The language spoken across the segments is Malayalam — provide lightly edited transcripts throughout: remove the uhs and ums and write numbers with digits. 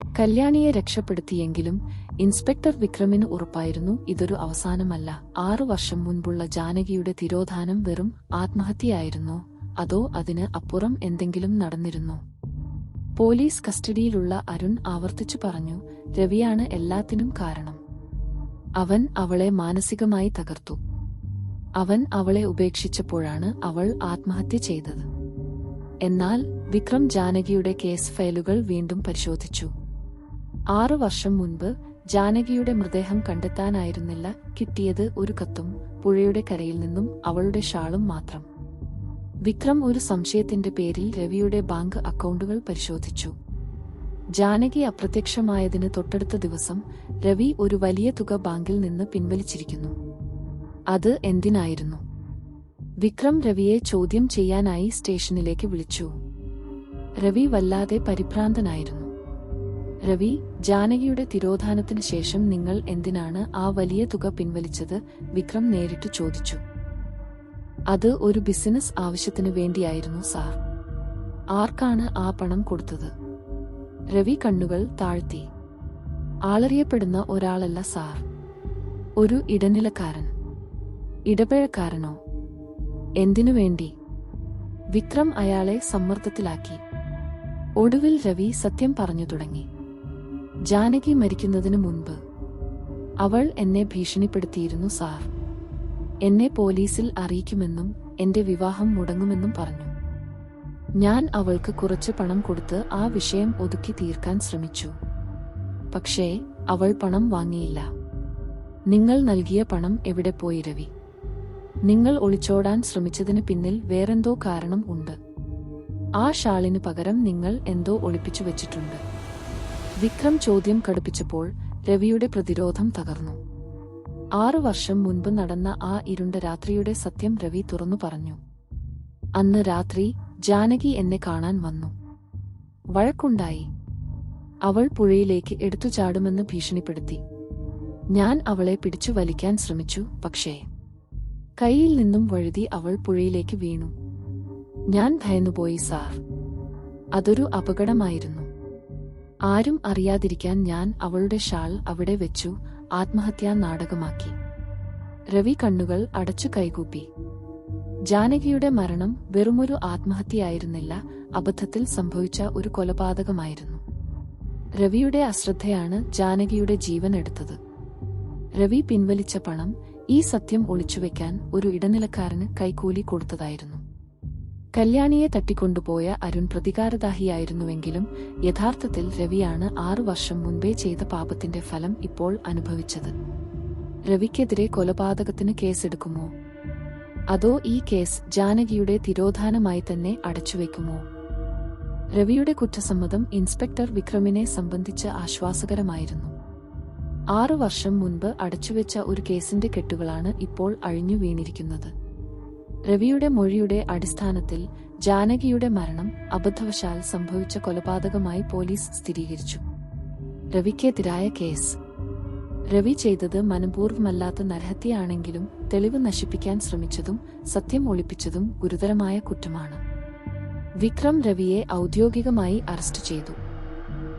കല്യാണിയെ രക്ഷപ്പെടുത്തിയെങ്കിലും ഇൻസ്പെക്ടർ വിക്രമിന് ഉറപ്പായിരുന്നു ഇതൊരു അവസാനമല്ല. 6 വർഷം മുൻപുള്ള ജാനകിയുടെ തിരോധാനം വെറും ആത്മഹത്യയായിരുന്നോ അതോ അതിന് അപ്പുറം എന്തെങ്കിലും നടന്നിരുന്നോ? പോലീസ് കസ്റ്റഡിയിലുള്ള അരുൺ ആവർത്തിച്ചു പറഞ്ഞു, രവിയാണ് എല്ലാത്തിനും കാരണം. അവൻ അവളെ മാനസികമായി തകർത്തു. അവൻ അവളെ ഉപേക്ഷിച്ചപ്പോഴാണ് അവൾ ആത്മഹത്യ ചെയ്തത്. എന്നാൽ വിക്രം ജാനകിയുടെ കേസ് ഫയലുകൾ വീണ്ടും പരിശോധിച്ചു. 6 വർഷം മുൻപ് ജാനകിയുടെ മൃതദേഹം കണ്ടെത്താനായിരുന്നില്ല കിട്ടിയത് ഒരു കത്തും പുഴയുടെ കരയിൽ നിന്നും അവളുടെ ഷാളും മാത്രം. വിക്രം ഒരു സംശയത്തിന്റെ പേരിൽ രവിയുടെ ബാങ്ക് അക്കൗണ്ടുകൾ പരിശോധിച്ചു. ജാനകി അപ്രത്യക്ഷമായതിന് തൊട്ടടുത്ത ദിവസം രവി ഒരു വലിയ തുക ബാങ്കിൽ നിന്ന് പിൻവലിച്ചിരിക്കുന്നു. അത് എന്തിനായിരുന്നു? വിക്രം രവിയെ ചോദ്യം ചെയ്യാനായി സ്റ്റേഷനിലേക്ക് വിളിച്ചു. രവി വല്ലാതെ പരിഭ്രാന്തനായിരുന്നു. രവി, ജാനകിയുടെ തിരോധാനത്തിന് ശേഷം നിങ്ങൾ എന്തിനാണ് ആ വലിയ തുക പിൻവലിച്ചത്? വിക്രം നേരിട്ട് ചോദിച്ചു. അത് ഒരു ബിസിനസ് ആവശ്യത്തിനു വേണ്ടിയായിരുന്നു സാർ. ആർക്കാണ് ആ പണം കൊടുത്തത്? രവി കണ്ണുകൾ താഴ്ത്തി. ആളറിയപ്പെടുന്ന ഒരാളല്ല സാർ. ഒരു ഇടനിലക്കാരൻ. ഇടപഴക്കാരനോ? എന്തിനു വേണ്ടി? വിക്രം അയാളെ സമ്മർദ്ദത്തിലാക്കി. ഒടുവിൽ രവി സത്യം പറഞ്ഞു തുടങ്ങി. ജാനകി മരിക്കുന്നതിനു മുൻപ് അവൾ എന്നെ ഭീഷണിപ്പെടുത്തിയിരുന്നു സാർ. എന്നെ പോലീസിൽ അറിയിക്കുമെന്നും എന്റെ വിവാഹം മുടങ്ങുമെന്നും പറഞ്ഞു. ഞാൻ അവൾക്ക് കുറച്ച് പണം കൊടുത്ത് ആ വിഷയം ഒതുക്കി തീർക്കാൻ ശ്രമിച്ചു. പക്ഷേ അവൾ പണം വാങ്ങിയില്ല. നിങ്ങൾ നൽകിയ പണം എവിടെ പോയി രവി? നിങ്ങൾ ഒളിച്ചോടാൻ ശ്രമിച്ചതിന് പിന്നിൽ വേറെന്തോ കാരണം ഉണ്ട്. ആ ഷാളിന് പകരം നിങ്ങൾ എന്തോ ഒളിപ്പിച്ചു വെച്ചിട്ടുണ്ട്. വിക്രം ചോദ്യം കടുപ്പിച്ചപ്പോൾ രവിയുടെ പ്രതിരോധം തകർന്നു. 6 വർഷം മുൻപ് നടന്ന ആ ഇരുണ്ട രാത്രിയുടെ സത്യം രവി തുറന്നു പറഞ്ഞു. അന്ന് രാത്രി ജാനകി എന്നെ കാണാൻ വന്നു. വഴക്കുണ്ടായി. അവൾ പുഴയിലേക്ക് എടുത്തു ചാടുമെന്ന് ഭീഷണിപ്പെടുത്തി. ഞാൻ അവളെ പിടിച്ചു വലിക്കാൻ ശ്രമിച്ചു. പക്ഷേ കൈയിൽ നിന്നും വഴുതി അവൾ പുഴയിലേക്ക് വീണു. ഞാൻ ഭയന്നുപോയി സാർ. അതൊരു അപകടമായിരുന്നു. ആരും അറിയാതിരിക്കാൻ ഞാൻ അവളുടെ ഷാൾ അവിടെ വെച്ചു ആത്മഹത്യാ നാടകമാക്കി. രവി കണ്ണുകൾ അടച്ചു കൈകൂപ്പി. ജാനകിയുടെ മരണം വെറുമൊരു ആത്മഹത്യയായിരുന്നില്ല, അബദ്ധത്തിൽ സംഭവിച്ച ഒരു കൊലപാതകമായിരുന്നു. രവിയുടെ അശ്രദ്ധയാണ് ജാനകിയുടെ ജീവൻ എടുത്തത്. രവി പിൻവലിച്ച പണം ഈ സത്യം ഒളിച്ചുവെക്കാൻ ഒരു ഇടനിലക്കാരന് കൈക്കൂലി കൊടുത്തതായിരുന്നു. കല്യാണിയെ തട്ടിക്കൊണ്ടുപോയ അരുൺ പ്രതികാരദാഹിയായിരുന്നുവെങ്കിലും യഥാർത്ഥത്തിൽ രവിയാണ് 6 വർഷം മുൻപേ ചെയ്ത പാപത്തിന്റെ ഫലം ഇപ്പോൾ അനുഭവിച്ചത്. രവിക്കെതിരെ കൊലപാതകത്തിന് കേസെടുക്കുമോ? അതോ ഈ കേസ് ജാനകിയുടെ തിരോധാനമായി തന്നെ അടച്ചുവെക്കുമോ? രവിയുടെ കുറ്റസമ്മതം ഇൻസ്പെക്ടർ വിക്രമിനെ സംബന്ധിച്ച് ആശ്വാസകരമായിരുന്നു. 6 വർഷം മുൻപ് അടച്ചുവെച്ച ഒരു കേസിന്റെ കെട്ടുകളാണ് ഇപ്പോൾ അഴിഞ്ഞു വീണിരിക്കുന്നത്. രവിയുടെ മൊഴിയുടെ അടിസ്ഥാനത്തിൽ ജാനകിയുടെ മരണം അബദ്ധവശാൽ സംഭവിച്ച കൊലപാതകമായി പോലീസ് സ്ഥിരീകരിച്ചു. രവിക്കെതിരായ കേസ്. രവി ചെയ്തത് മനഃപൂർവ്വമല്ലാത്ത നരഹത്യയാണെങ്കിലും തെളിവ് നശിപ്പിക്കാൻ ശ്രമിച്ചതും സത്യം ഒളിപ്പിച്ചതും ഗുരുതരമായ കുറ്റമാണ്. വിക്രം രവിയെ ഔദ്യോഗികമായി അറസ്റ്റ് ചെയ്തു.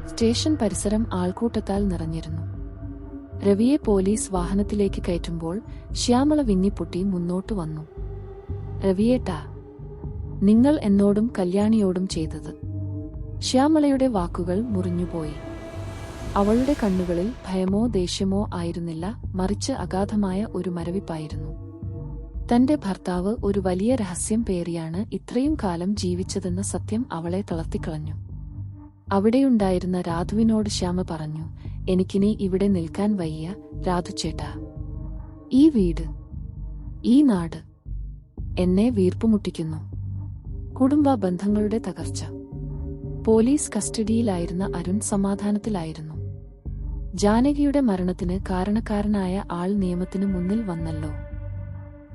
സ്റ്റേഷൻ പരിസരം ആൾക്കൂട്ടത്താൽ നിറഞ്ഞിരുന്നു. രവിയെ പോലീസ് വാഹനത്തിലേക്ക് കയറ്റുമ്പോൾ ശ്യാമള വിങ്ങിപ്പൊട്ടി മുന്നോട്ടു വന്നു. രവിയേട്ടാ, നിങ്ങൾ എന്നോടും കല്യാണിയോടും ചെയ്തത്. ശ്യാമളയുടെ വാക്കുകൾ മുറിഞ്ഞുപോയി. അവളുടെ കണ്ണുകളിൽ ഭയമോ ദേഷ്യമോ ആയിരുന്നില്ല, മറിച്ച് അഗാധമായ ഒരു മരവിപ്പായിരുന്നു. തന്റെ ഭർത്താവ് ഒരു വലിയ രഹസ്യം പേറിയാണ് ഇത്രയും കാലം ജീവിച്ചതെന്ന സത്യം അവളെ തളർത്തിക്കളഞ്ഞു. അവിടെയുണ്ടായിരുന്ന രാധുവിനോട് ശ്യാമ പറഞ്ഞു, എനിക്കിനി ഇവിടെ നിൽക്കാൻ വയ്യ രാധുചേട്ടാ. ഈ വീട്, ഈ നാട് എന്നെ വീർപ്പുമുട്ടിക്കുന്നു. കുടുംബ ബന്ധങ്ങളുടെ തകർച്ച. പോലീസ് കസ്റ്റഡിയിലായിരുന്ന അരുൺ സമാധാനത്തിലായിരുന്നു. ജാനകിയുടെ മരണത്തിന് കാരണക്കാരനായ ആൾ നിയമത്തിനു മുന്നിൽ വന്നല്ലോ.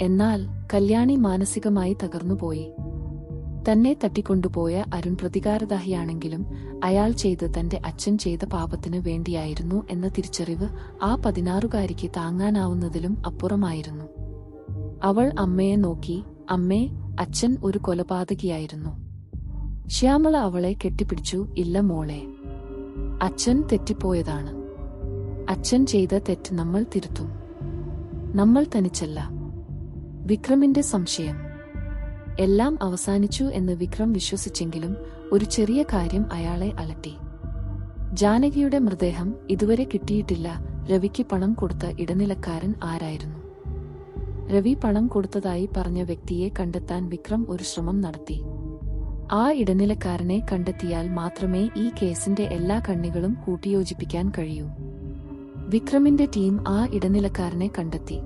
എന്നാൽ കല്യാണി മാനസികമായി തകർന്നുപോയി. തന്നെ തട്ടിക്കൊണ്ടുപോയ അരുൺ പ്രതികാരദാഹിയാണെങ്കിലും അയാൾ ചെയ്ത് തന്റെ അച്ഛൻ ചെയ്ത പാപത്തിനു വേണ്ടിയായിരുന്നു എന്ന തിരിച്ചറിവ് ആ 16-കാരിക്ക് താങ്ങാനാവുന്നതിലും അപ്പുറമായിരുന്നു. അവൾ അമ്മയെ നോക്കി. അമ്മേ, അച്ഛൻ ഒരു കൊലപാതകിയായിരുന്നു. ശ്യാമള അവളെ കെട്ടിപ്പിടിച്ചു. ഇല്ല മോളെ, അച്ഛൻ തെറ്റിപ്പോയതാണ്. അച്ഛൻ ചെയ്ത തെറ്റ് നമ്മൾ തിരുത്തും. നമ്മൾ തനിച്ചല്ല. വിക്രമിന്റെ സംശയം. എല്ലാം അവസാനിച്ചു എന്ന് വിക്രം വിശ്വസിച്ചെങ്കിലും ഒരു ചെറിയ കാര്യം അയാളെ അലട്ടി. ജാനകിയുടെ മൃതദേഹം ഇതുവരെ കിട്ടിയിട്ടില്ല. രവിക്ക് പണം കൊടുത്ത ഇടനിലക്കാരൻ ആരായിരുന്നു? രവി പണം കൊടുത്തതായി പറഞ്ഞ വ്യക്തിയെ കണ്ടെത്താൻ വിക്രം ഒരു ശ്രമം നടത്തി. ആ ഇടനിലക്കാരനെ കണ്ടെത്തിയാൽ മാത്രമേ ഈ കേസിന്റെ എല്ലാ കണ്ണികളും കൂട്ടിയോജിപ്പിക്കാൻ കഴിയൂ. വിക്രമിന്റെ ടീം ആ ഇടനിലക്കാരനെ കണ്ടെത്തി.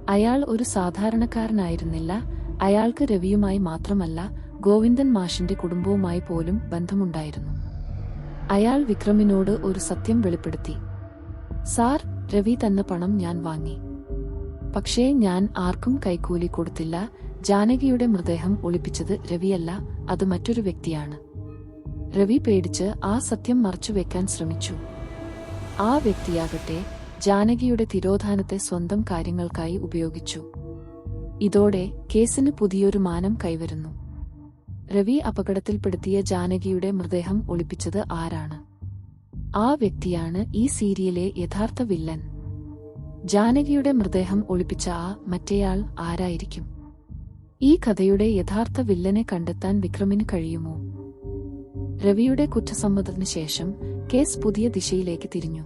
അയാൾ ഒരു സാധാരണക്കാരനായിരുന്നില്ല. അയാൾക്ക് രവിയുമായി മാത്രമല്ല, ഗോവിന്ദൻ മാഷിന്റെ കുടുംബവുമായി പോലും ബന്ധമുണ്ടായിരുന്നു. അയാൾ വിക്രമിനോട് ഒരു സത്യം വെളിപ്പെടുത്തി. സാർ, രവി തന്ന പണം ഞാൻ വാങ്ങി. പക്ഷേ ഞാൻ ആർക്കും കൈക്കൂലി കൊടുത്തില്ല. ജാനകിയുടെ മൃതദേഹം ഒളിപ്പിച്ചത് രവിയല്ല, അത് മറ്റൊരു വ്യക്തിയാണ്. രവി പേടിച്ച് ആ സത്യം മറച്ചുവെക്കാൻ ശ്രമിച്ചു. ആ വ്യക്തിയാകട്ടെ ജാനകിയുടെ തിരോധാനത്തെ സ്വന്തം കാര്യങ്ങൾക്കായി ഉപയോഗിച്ചു. ഇതോടെ കേസിന് പുതിയൊരു മാനം കൈവരുന്നു. രവി അപകടത്തിൽപ്പെടുത്തിയ ജാനകിയുടെ മൃതദേഹം ഒളിപ്പിച്ചത് ആരാണ്? ആ വ്യക്തിയാണ് ഈ സീരിയലിലെ യഥാർത്ഥ വില്ലൻ. ജാനകിയുടെ മൃതദേഹം ഒളിപ്പിച്ച ആ മറ്റേയാൾ ആരായിരിക്കും? ഈ കഥയുടെ യഥാർത്ഥ വില്ലനെ കണ്ടെത്താൻ വിക്രമിന് കഴിയുമോ? രവിയുടെ കുറ്റസമ്മതത്തിന് ശേഷം കേസ് പുതിയ ദിശയിലേക്ക് തിരിഞ്ഞു.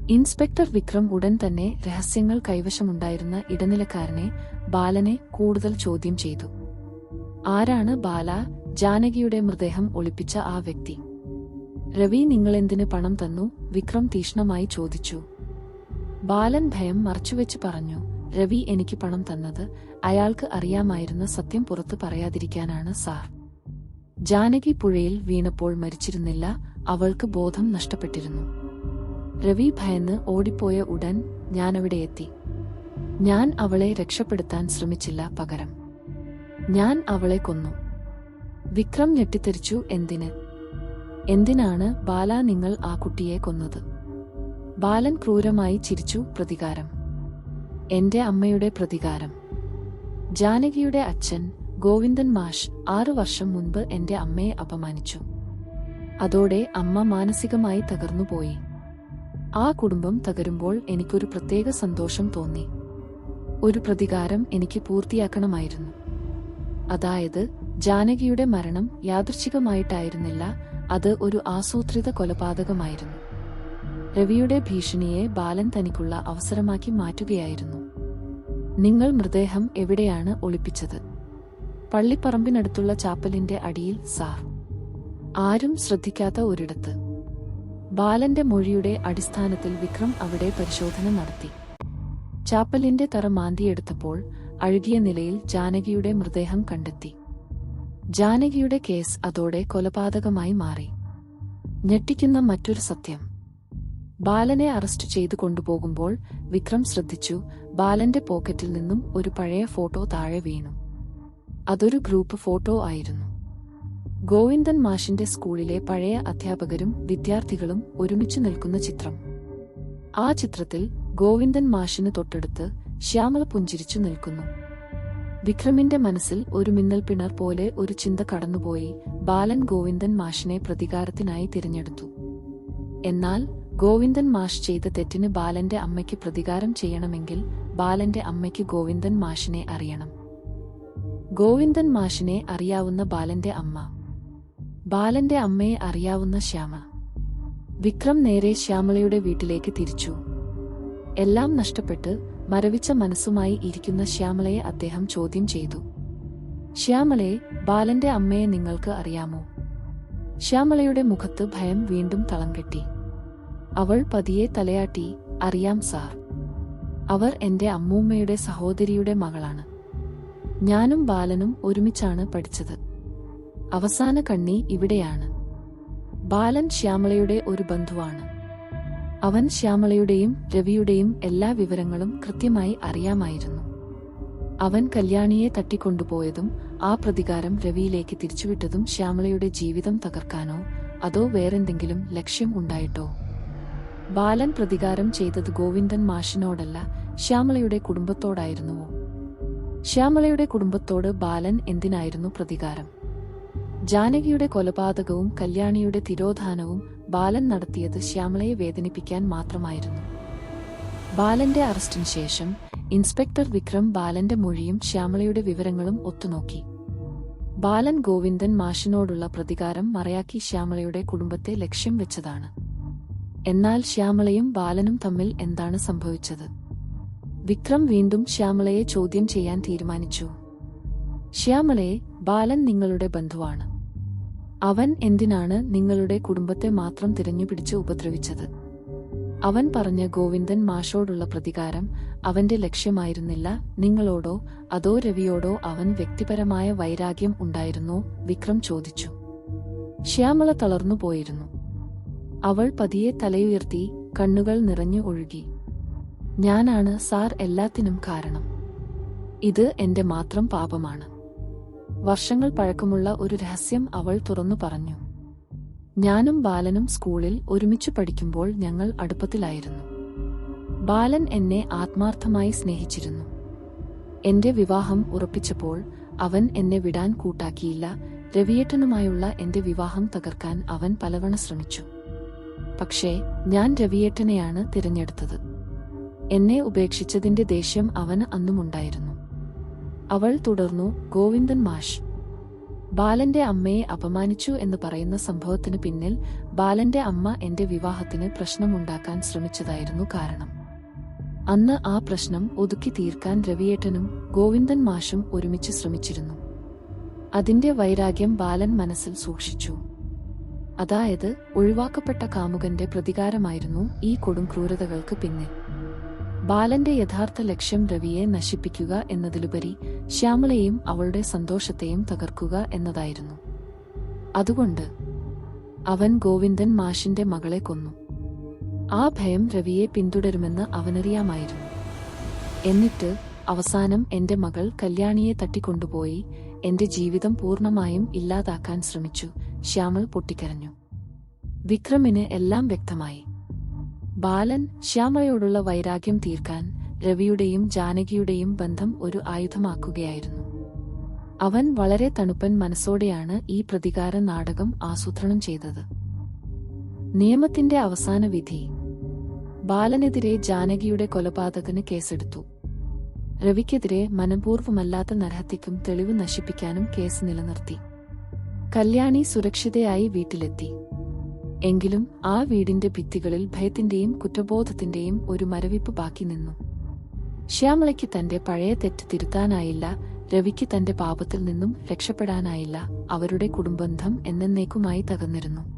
ഇൻസ്പെക്ടർ വിക്രം ഉടൻ തന്നെ രഹസ്യങ്ങൾ കൈവശമുണ്ടായിരുന്ന ഇടനിലക്കാരനെ ബാലനെ കൂടുതൽ ചോദ്യം ചെയ്തു. ആരാണ് ബാല, ജാനകിയുടെ മൃതദേഹം ഒളിപ്പിച്ച ആ വ്യക്തി? രവി നിങ്ങളെന്തിന് പണം തന്നു? വിക്രം തീക്ഷ്ണമായി ചോദിച്ചു. ബാലൻ ഭയം മറച്ചുവെച്ച് പറഞ്ഞു, രവി എനിക്ക് പണം തന്നത് അയാൾക്ക് അറിയാമായിരുന്ന സത്യം പുറത്തു പറയാതിരിക്കാനാണ് സാർ. ജാനകി പുഴയിൽ വീണപ്പോൾ മരിച്ചിരുന്നില്ല, അവൾക്ക് ബോധം നഷ്ടപ്പെട്ടിരുന്നു. രവി ഭയന്ന് ഓടിപ്പോയ ഉടൻ ഞാനവിടെ എത്തി. ഞാൻ അവളെ രക്ഷപ്പെടുത്താൻ ശ്രമിച്ചില്ല, പകരം ഞാൻ അവളെ കൊന്നു. വിക്രം ഞെട്ടിത്തെറിച്ചു. എന്തിനാണ് ബാല നിങ്ങൾ ആ കുട്ടിയെ കൊന്നത്? ബാലൻ ക്രൂരമായി ചിരിച്ചു. പ്രതികാരം. എന്റെ അമ്മയുടെ പ്രതികാരം. ജാനകിയുടെ അച്ഛൻ ഗോവിന്ദൻ മാഷ് 6 വർഷം മുൻപ് എന്റെ അമ്മയെ അപമാനിച്ചു. അതോടെ അമ്മ മാനസികമായി തകർന്നുപോയി. ആ കുടുംബം തകരുമ്പോൾ എനിക്കൊരു പ്രത്യേക സന്തോഷം തോന്നി. ഒരു പ്രതികാരം എനിക്ക് പൂർത്തിയാക്കണമായിരുന്നു. അതായത് ജാനകിയുടെ മരണം യാദൃച്ഛികമായിട്ടായിരുന്നില്ല, അത് ഒരു ആസൂത്രിത കൊലപാതകമായിരുന്നു. രവിയുടെ ഭീഷണിയെ ബാലൻ തനിക്കുള്ള അവസരമാക്കി മാറ്റുകയായിരുന്നു. നിങ്ങൾ മൃതദേഹം എവിടെയാണ് ഒളിപ്പിച്ചത്? പള്ളിപ്പറമ്പിനടുത്തുള്ള ചാപ്പലിന്റെ അടിയിൽ സാർ. ആരും ശ്രദ്ധിക്കാത്ത ഒരിടത്ത്. ബാലന്റെ മൊഴിയുടെ അടിസ്ഥാനത്തിൽ വിക്രം അവിടെ പരിശോധന നടത്തി. ചാപ്പലിന്റെ തറ മാന്തിയെടുത്തപ്പോൾ അഴുകിയ നിലയിൽ ജാനകിയുടെ മൃതദേഹം കണ്ടെത്തി. ജാനകിയുടെ കേസ് അതോടെ കൊലപാതകമായി മാറി. ഞെട്ടിക്കുന്ന മറ്റൊരു സത്യം. ബാലനെ അറസ്റ്റ് ചെയ്തു കൊണ്ടുപോകുമ്പോൾ വിക്രം ശ്രദ്ധിച്ചു, ബാലന്റെ പോക്കറ്റിൽ നിന്നും ഒരു പഴയ ഫോട്ടോ താഴെ വീണു. അതൊരു ഗ്രൂപ്പ് ഫോട്ടോ ആയിരുന്നു. ഗോവിന്ദൻ മാഷിന്റെ സ്കൂളിലെ പഴയ അധ്യാപകരും വിദ്യാർത്ഥികളും ഒരുമിച്ച് നിൽക്കുന്ന ചിത്രം. ആ ചിത്രത്തിൽ ഗോവിന്ദൻ മാഷിന് തൊട്ടടുത്ത് ശ്യാമള പുഞ്ചിരിച്ചു നിൽക്കുന്നു. വിക്രമിന്റെ മനസ്സിൽ ഒരു മിന്നൽപ്പിണർ പോലെ ഒരു ചിന്ത കടന്നുപോയി. ബാലൻ ഗോവിന്ദൻ മാഷിനെ പ്രതികാരത്തിനായി തിരഞ്ഞെടുത്തു. എന്നാൽ ഗോവിന്ദൻ മാഷ് ചെയ്ത തെറ്റിന് ബാലന്റെ അമ്മയ്ക്ക് പ്രതികാരം ചെയ്യണമെങ്കിൽ ബാലന്റെ അമ്മയ്ക്ക് ഗോവിന്ദൻ മാഷിനെ അറിയണം. ഗോവിന്ദൻ മാഷിനെ അറിയാവുന്ന ബാലന്റെ അമ്മ, ബാലന്റെ അമ്മയെ അറിയാവുന്ന ശ്യാമ. വിക്രം നേരെ ശ്യാമളയുടെ വീട്ടിലേക്ക് തിരിച്ചു. എല്ലാം നഷ്ടപ്പെട്ട് മരവിച്ച മനസ്സുമായി ഇരിക്കുന്ന ശ്യാമളയെ അദ്ദേഹം ചോദ്യം ചെയ്തു. ശ്യാമളയെ, ബാലന്റെ അമ്മയെ നിങ്ങൾക്ക് അറിയാമോ? ശ്യാമളയുടെ മുഖത്ത് ഭയം വീണ്ടും തളം കെട്ടി. അവൾ പതിയെ തലയാട്ടി. അറിയാം സാർ. അവർ എന്റെ അമ്മൂമ്മയുടെ സഹോദരിയുടെ മകളാണ്. ഞാനും ബാലനും ഒരുമിച്ചാണ് പഠിച്ചത്. അവസാന കണ്ണി ഇവിടെയാണ്. ബാലൻ ശ്യാമളയുടെ ഒരു ബന്ധുവാണ്. അവൻ ശ്യാമളയുടെയും രവിയുടെയും എല്ലാ വിവരങ്ങളും കൃത്യമായി അറിയാമായിരുന്നു. അവൻ കല്യാണിയെ തട്ടിക്കൊണ്ടുപോയതും ആ പ്രതികാരം രവിയിലേക്ക് തിരിച്ചുവിട്ടതും ശ്യാമളയുടെ ജീവിതം തകർക്കാനോ അതോ വേറെന്തെങ്കിലും ലക്ഷ്യം ഉണ്ടായിട്ടോ? ബാലൻ പ്രതികാരം ചെയ്തത് ഗോവിന്ദൻ മാഷിനോടല്ല, ശ്യാമളയുടെ കുടുംബത്തോടായിരുന്നുവോ? ശ്യാമളയുടെ കുടുംബത്തോട് ബാലൻ എന്തിനായിരുന്നു പ്രതികാരം? ജാനകിയുടെ കൊലപാതകവും കല്യാണിയുടെ തിരോധാനവും ബാലൻ നടത്തിയത് ശ്യാമളയെ വേദനിപ്പിക്കാൻ മാത്രമായിരുന്നു. ബാലന്റെ അറസ്റ്റിന് ശേഷം ഇൻസ്പെക്ടർ വിക്രം ബാലന്റെ മൊഴിയും ശ്യാമളയുടെ വിവരങ്ങളും ഒത്തുനോക്കി. ബാലൻ ഗോവിന്ദൻ മാഷിനോടുള്ള പ്രതികാരം മറയാക്കി ശ്യാമളയുടെ കുടുംബത്തെ ലക്ഷ്യം വെച്ചതാണ്. എന്നാൽ ശ്യാമളയും ബാലനും തമ്മിൽ എന്താണ് സംഭവിച്ചത്? വിക്രം വീണ്ടും ശ്യാമളയെ ചോദ്യം ചെയ്യാൻ തീരുമാനിച്ചു. ശ്യാമളയെ, ബാലൻ നിങ്ങളുടെ ബന്ധുവാണ്. അവൻ എന്തിനാണ് നിങ്ങളുടെ കുടുംബത്തെ മാത്രം തിരഞ്ഞുപിടിച്ച് ഉപദ്രവിച്ചത്? അവൻ പറഞ്ഞ ഗോവിന്ദൻ മാഷോടുള്ള പ്രതികാരം അവന്റെ ലക്ഷ്യമായിരുന്നില്ല. നിങ്ങളോടോ അതോ രവിയോടോ അവൻ വ്യക്തിപരമായ വൈരാഗ്യം ഉണ്ടായിരുന്നോ? വിക്രം ചോദിച്ചു. ശ്യാമള തളർന്നുപോയിരുന്നു. അവൾ പതിയെ തലയുയർത്തി, കണ്ണുകൾ നിറഞ്ഞു ഒഴുകി. ഞാനാണ് സാർ എല്ലാത്തിനും കാരണം. ഇത് എന്റെ മാത്രം പാപമാണ്. വർഷങ്ങൾ പഴക്കമുള്ള ഒരു രഹസ്യം അവൾ തുറന്നു പറഞ്ഞു. ഞാനും ബാലനും സ്കൂളിൽ ഒരുമിച്ചു പഠിക്കുമ്പോൾ ഞങ്ങൾ അടുപ്പത്തിലായിരുന്നു. ബാലൻ എന്നെ ആത്മാർത്ഥമായി സ്നേഹിച്ചിരുന്നു. എന്റെ വിവാഹം ഉറപ്പിച്ചപ്പോൾ അവൻ എന്നെ വിടാൻ കൂട്ടാക്കിയില്ല. രവിയേട്ടനുമായുള്ള എന്റെ വിവാഹം തകർക്കാൻ അവൻ പലവണ ശ്രമിച്ചു. പക്ഷേ ഞാൻ രവിയേട്ടനെയാണ് തിരഞ്ഞെടുത്തത്. എന്നെ ഉപേക്ഷിച്ചതിന്റെ ദേഷ്യം അവന് അന്നുമുണ്ടായിരുന്നു. അവൾ തുടർന്നു. ഗോവിന്ദൻ മാഷ് ബാലന്റെ അമ്മയെ അപമാനിച്ചു എന്ന് പറയുന്ന സംഭവത്തിന് പിന്നിൽ ബാലന്റെ അമ്മ എന്റെ വിവാഹത്തിന് പ്രശ്നമുണ്ടാക്കാൻ ശ്രമിച്ചതായിരുന്നു കാരണം. അന്ന് ആ പ്രശ്നം ഒതുക്കി തീർക്കാൻ രവിയേട്ടനും ഗോവിന്ദൻ മാഷും ഒരുമിച്ച് ശ്രമിച്ചിരുന്നു. അതിന്റെ വൈരാഗ്യം ബാലൻ മനസ്സിൽ സൂക്ഷിച്ചു. അതായത് ഒഴിവാക്കപ്പെട്ട കാമുകന്റെ പ്രതികാരമായിരുന്നു ഈ കൊടുംക്രൂരതകൾക്ക് പിന്നിൽ. ബാലന്റെ യഥാർത്ഥ ലക്ഷ്യം രവിയെ നശിപ്പിക്കുക എന്നതിലുപരി ശ്യാമളയെയും അവളുടെ സന്തോഷത്തെയും തകർക്കുക എന്നതായിരുന്നു. അതുകൊണ്ട് അവൻ ഗോവിന്ദൻ മാഷിന്റെ മകളെ കൊന്നു. ആ ഭയം രവിയെ പിന്തുടരുമെന്ന് അവനറിയാമായിരുന്നു. എന്നിട്ട് അവസാനം എന്റെ മകൾ കല്യാണിയെ തട്ടിക്കൊണ്ടുപോയി എന്റെ ജീവിതം പൂർണ്ണമായും ഇല്ലാതാക്കാൻ ശ്രമിച്ചു. ശ്യാമൾ പൊട്ടിക്കരഞ്ഞു. വിക്രമിന് എല്ലാം വ്യക്തമായി. ബാലൻ ശ്യാമളയോടുള്ള വൈരാഗ്യം തീർക്കാൻ രവിയുടെയും ജാനകിയുടെയും ബന്ധം ഒരു ആയുധമാക്കുകയായിരുന്നു. അവൻ വളരെ തണുപ്പൻ മനസ്സോടെയാണ് ഈ പ്രതികാര നാടകം ആസൂത്രണം ചെയ്തത്. നിയമത്തിന്റെ അവസാന വിധി. ബാലനെതിരെ ജാനകിയുടെ കൊലപാതകത്തിന് കേസെടുത്തു. രവിക്കെതിരെ മനഃപൂർവ്വമല്ലാത്ത നരഹത്യക്കും തെളിവ് നശിപ്പിക്കാനും കേസ് നിലനിർത്തി. കല്യാണി സുരക്ഷിതയായി വീട്ടിലെത്തി. എങ്കിലും ആ വീടിന്റെ ഭിത്തികളിൽ ഭയത്തിന്റെയും കുറ്റബോധത്തിന്റെയും ഒരു മരവിപ്പ് ബാക്കി നിന്നു. ശ്യാമളയ്ക്ക് തന്റെ പഴയ തെറ്റ് തിരുത്താനായില്ല. രവിക്ക് തന്റെ പാപത്തിൽ നിന്നും രക്ഷപ്പെടാനായില്ല. അവരുടെ കുടുംബബന്ധം എന്നേക്കുമായി തകർന്നിരുന്നു.